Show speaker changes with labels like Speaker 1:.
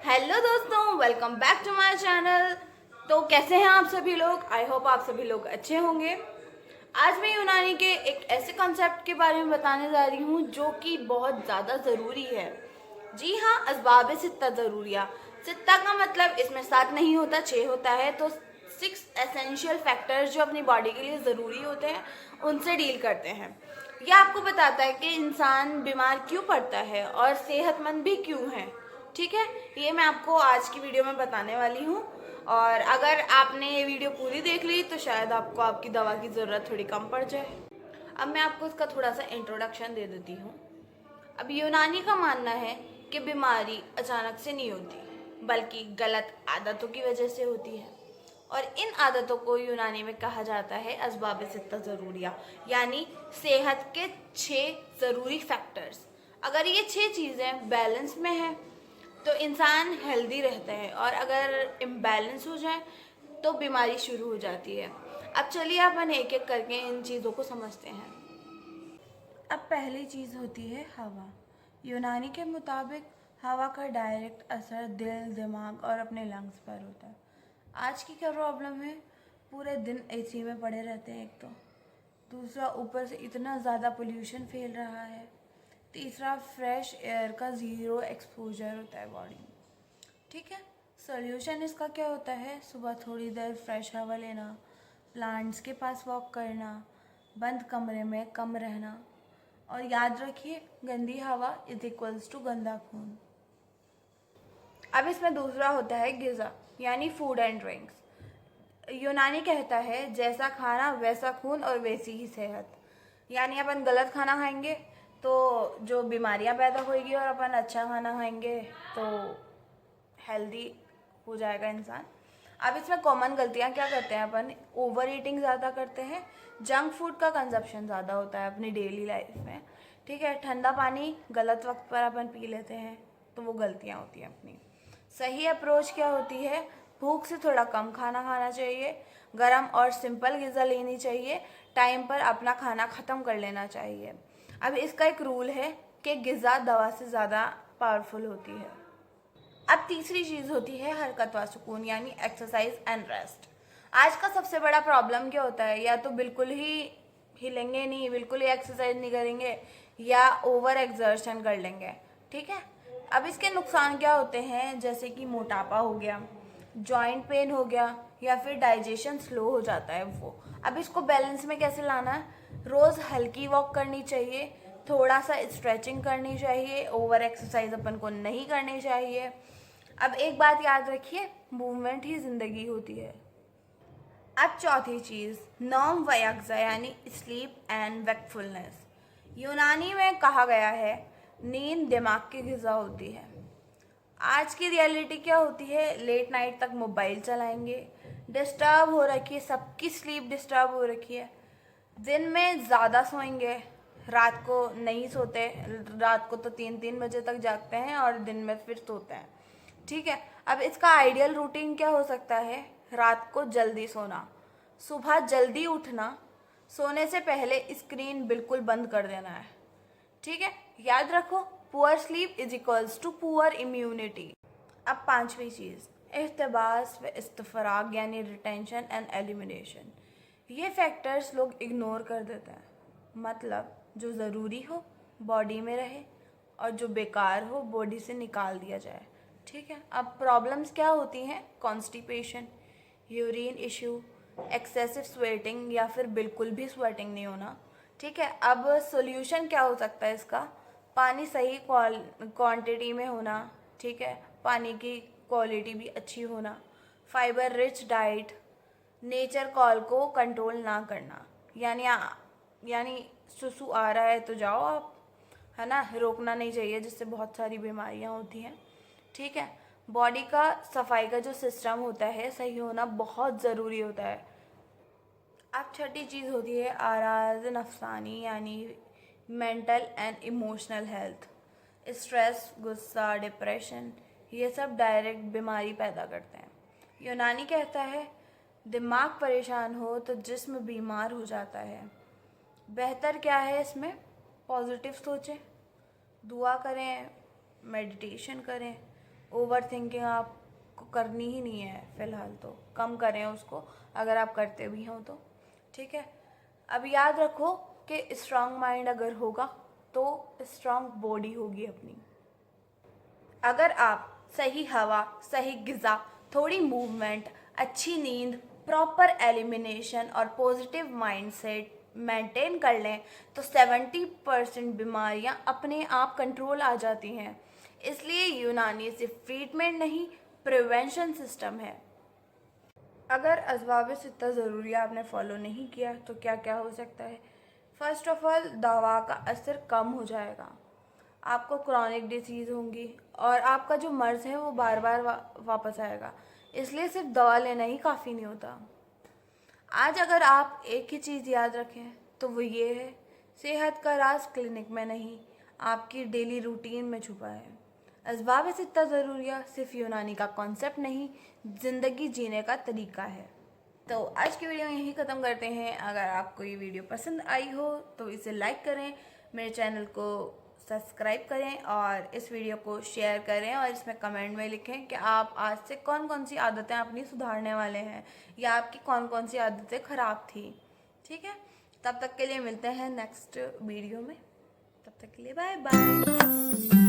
Speaker 1: Hello दोस्तों, welcome back to my channel. तो कैसे हैं आप सभी लोग? आई होप आप सभी लोग अच्छे होंगे। आज मैं यूनानी के एक ऐसे कॉन्सेप्ट के बारे में बताने जा रही हूँ जो कि बहुत ज़्यादा ज़रूरी है। जी हाँ, असबाब सित्ता ज़रूरिया। सित्ता का मतलब इसमें 7 नहीं होता, 6 होता है। तो 6 एसेंशियल फैक्टर्स जो अपनी बॉडी के लिए ज़रूरी होते हैं उनसे डील करते हैं। यह आपको बताता है कि इंसान बीमार क्यों पड़ता है और सेहतमंद भी क्यों है। ठीक है, ये मैं आपको आज की वीडियो में बताने वाली हूँ। और अगर आपने ये वीडियो पूरी देख ली तो शायद आपको आपकी दवा की ज़रूरत थोड़ी कम पड़ जाए। अब मैं आपको इसका थोड़ा सा इंट्रोडक्शन दे देती हूँ। अब यूनानी का मानना है कि बीमारी अचानक से नहीं होती बल्कि गलत आदतों की वजह से होती है। और इन आदतों को यूनानी में कहा जाता है असबाब सित्ता ज़रूरिया, यानी सेहत के 6 ज़रूरी फैक्टर्स। अगर ये 6 चीज़ें बैलेंस में हैं तो इंसान हेल्दी रहता है, और अगर इम्बैलेंस हो जाए तो बीमारी शुरू हो जाती है। अब चलिए अपन एक एक करके इन चीज़ों को समझते हैं। अब पहली चीज़ होती है हवा। यूनानी के मुताबिक हवा का डायरेक्ट असर दिल, दिमाग और अपने लंग्स पर होता है। आज की क्या प्रॉब्लम है, पूरे दिन एसी में पड़े रहते हैं एक तो, दूसरा ऊपर से इतना ज़्यादा पोल्यूशन फैल रहा है, तीसरा फ्रेश एयर का ज़ीरो एक्सपोजर होता है बॉडी में। ठीक है, सॉल्यूशन इसका क्या होता है? सुबह थोड़ी देर फ्रेश हवा लेना, प्लांट्स के पास वॉक करना, बंद कमरे में कम रहना, और याद रखिए गंदी हवा इज इक्वल्स टू गंदा खून। अब इसमें दूसरा होता है गिज़ा, यानी फूड एंड ड्रिंक्स। यूनानी कहता है जैसा खाना वैसा खून और वैसी ही सेहत। यानी अपन गलत खाना खाएंगे तो जो बीमारियां पैदा होएगी, और अपन अच्छा खाना खाएंगे तो हेल्दी हो जाएगा इंसान। अब इसमें कॉमन गलतियां क्या करते हैं अपन? ओवर ईटिंग ज़्यादा करते हैं, जंक फूड का कंजप्शन ज़्यादा होता है अपनी डेली लाइफ में। ठीक है, ठंडा पानी गलत वक्त पर अपन पी लेते हैं, तो वो गलतियां होती हैं अपनी। सही अप्रोच क्या होती है? भूख से थोड़ा कम खाना खाना चाहिए, गरम और सिंपल ग़िज़ा लेनी चाहिए, टाइम पर अपना खाना ख़त्म कर लेना चाहिए। अब इसका एक रूल है कि ग़िज़ा दवा से ज़्यादा पावरफुल होती है। अब तीसरी चीज़ होती है हरकत व सुकून, यानी एक्सरसाइज एंड रेस्ट। आज का सबसे बड़ा प्रॉब्लम क्या होता है? या तो बिल्कुल ही हिलेंगे नहीं, बिल्कुल ही एक्सरसाइज नहीं करेंगे, या ओवर एक्सर्शन कर लेंगे। ठीक है, अब इसके नुकसान क्या होते हैं? जैसे कि मोटापा हो गया, जॉइंट पेन हो गया, या फिर डाइजेशन स्लो हो जाता है वो। अब इसको बैलेंस में कैसे लाना है? रोज़ हल्की वॉक करनी चाहिए, थोड़ा सा स्ट्रेचिंग करनी चाहिए, ओवर एक्सरसाइज अपन को नहीं करनी चाहिए। अब एक बात याद रखिए, मूवमेंट ही ज़िंदगी होती है। अब चौथी चीज़ नॉम वयक्जा, यानी स्लीप एंड वेकफुलनेस। यूनानी में कहा गया है नींद दिमाग की ग़िज़ा होती है। आज की रियलिटी क्या होती है? लेट नाइट तक मोबाइल चलाएंगे, डिस्टर्ब हो रखी है, सबकी स्लीप डिस्टर्ब हो रखी है। दिन में ज़्यादा सोएंगे, रात को नहीं सोते, रात को तो 3-3 बजे तक जागते हैं और दिन में फिर सोते हैं। ठीक है, अब इसका आइडियल रूटीन क्या हो सकता है? रात को जल्दी सोना, सुबह जल्दी उठना, सोने से पहले स्क्रीन बिल्कुल बंद कर देना है। ठीक है, याद रखो poor sleep is equals to poor immunity. अब पांचवी चीज़ इख्तिबास व इस्तफराग, यानी रिटेंशन एंड एलिमिनेशन। ये फैक्टर्स लोग इग्नोर कर देते हैं। मतलब जो ज़रूरी हो बॉडी में रहे, और जो बेकार हो बॉडी से निकाल दिया जाए। ठीक है, अब प्रॉब्लम्स क्या होती हैं? Constipation, urine issue, excessive sweating, या फिर बिल्कुल भी स्वेटिंग नहीं होना। ठीक है, अब सॉल्यूशन क्या हो सकता है इसका? पानी सही क्वांटिटी में होना। ठीक है, पानी की क्वालिटी भी अच्छी होना, fibre rich diet, nature call को कंट्रोल ना करना। यानी सुसु आ रहा है तो जाओ आप, है ना, रोकना नहीं चाहिए, जिससे बहुत सारी बीमारियां होती हैं। ठीक है, बॉडी का सफाई का जो सिस्टम होता है सही होना बहुत ज़रूरी होता है। अब छठी चीज़ होती है आराज नफसानी, यानी mental and emotional health. Stress, गुस्सा, डिप्रेशन, ये सब डायरेक्ट बीमारी पैदा करते हैं। यूनानी कहता है दिमाग परेशान हो तो जिस्म बीमार हो जाता है। बेहतर क्या है इसमें? पॉजिटिव सोचें, दुआ करें, मेडिटेशन करें, ओवर थिंकिंग आपको करनी ही नहीं है फ़िलहाल, तो कम करें उसको अगर आप करते भी हो तो। ठीक है, अब याद रखो कि स्ट्रांग माइंड अगर होगा तो स्ट्रांग बॉडी होगी अपनी। अगर आप सही हवा, सही ग़िज़ा, थोड़ी मूवमेंट, अच्छी नींद, प्रॉपर एलिमिनेशन और पॉजिटिव माइंडसेट मेंटेन कर लें तो 70% बीमारियां अपने आप कंट्रोल आ जाती हैं। इसलिए यूनानी सिर्फ ट्रीटमेंट नहीं, प्रिवेंशन सिस्टम है। अगर असबाब सित्ता ज़रूरी आपने फॉलो नहीं किया तो क्या क्या हो सकता है? फर्स्ट ऑफ ऑल, दवा का असर कम हो जाएगा, आपको क्रॉनिक डिसीज़ होंगी और आपका जो मर्ज़ है वो बार बार वापस आएगा। इसलिए सिर्फ दवा लेना ही काफ़ी नहीं होता। आज अगर आप एक ही चीज़ याद रखें तो वो ये है, सेहत का राज क्लिनिक में नहीं, आपकी डेली रूटीन में छुपा है। असबाब सित्ता ज़रूरिया सिर्फ यूनानी का कॉन्सेप्ट नहीं, ज़िंदगी जीने का तरीका है। तो आज की वीडियो यहीं ख़त्म करते हैं। अगर आपको ये वीडियो पसंद आई हो तो इसे लाइक करें, मेरे चैनल को सब्सक्राइब करें और इस वीडियो को शेयर करें और इसमें कमेंट में लिखें कि आप आज से कौन कौन सी आदतें अपनी सुधारने वाले हैं या आपकी कौन कौन सी आदतें ख़राब थी। ठीक है, तब तक के लिए मिलते हैं नेक्स्ट वीडियो में। तब तक के लिए बाय बाय।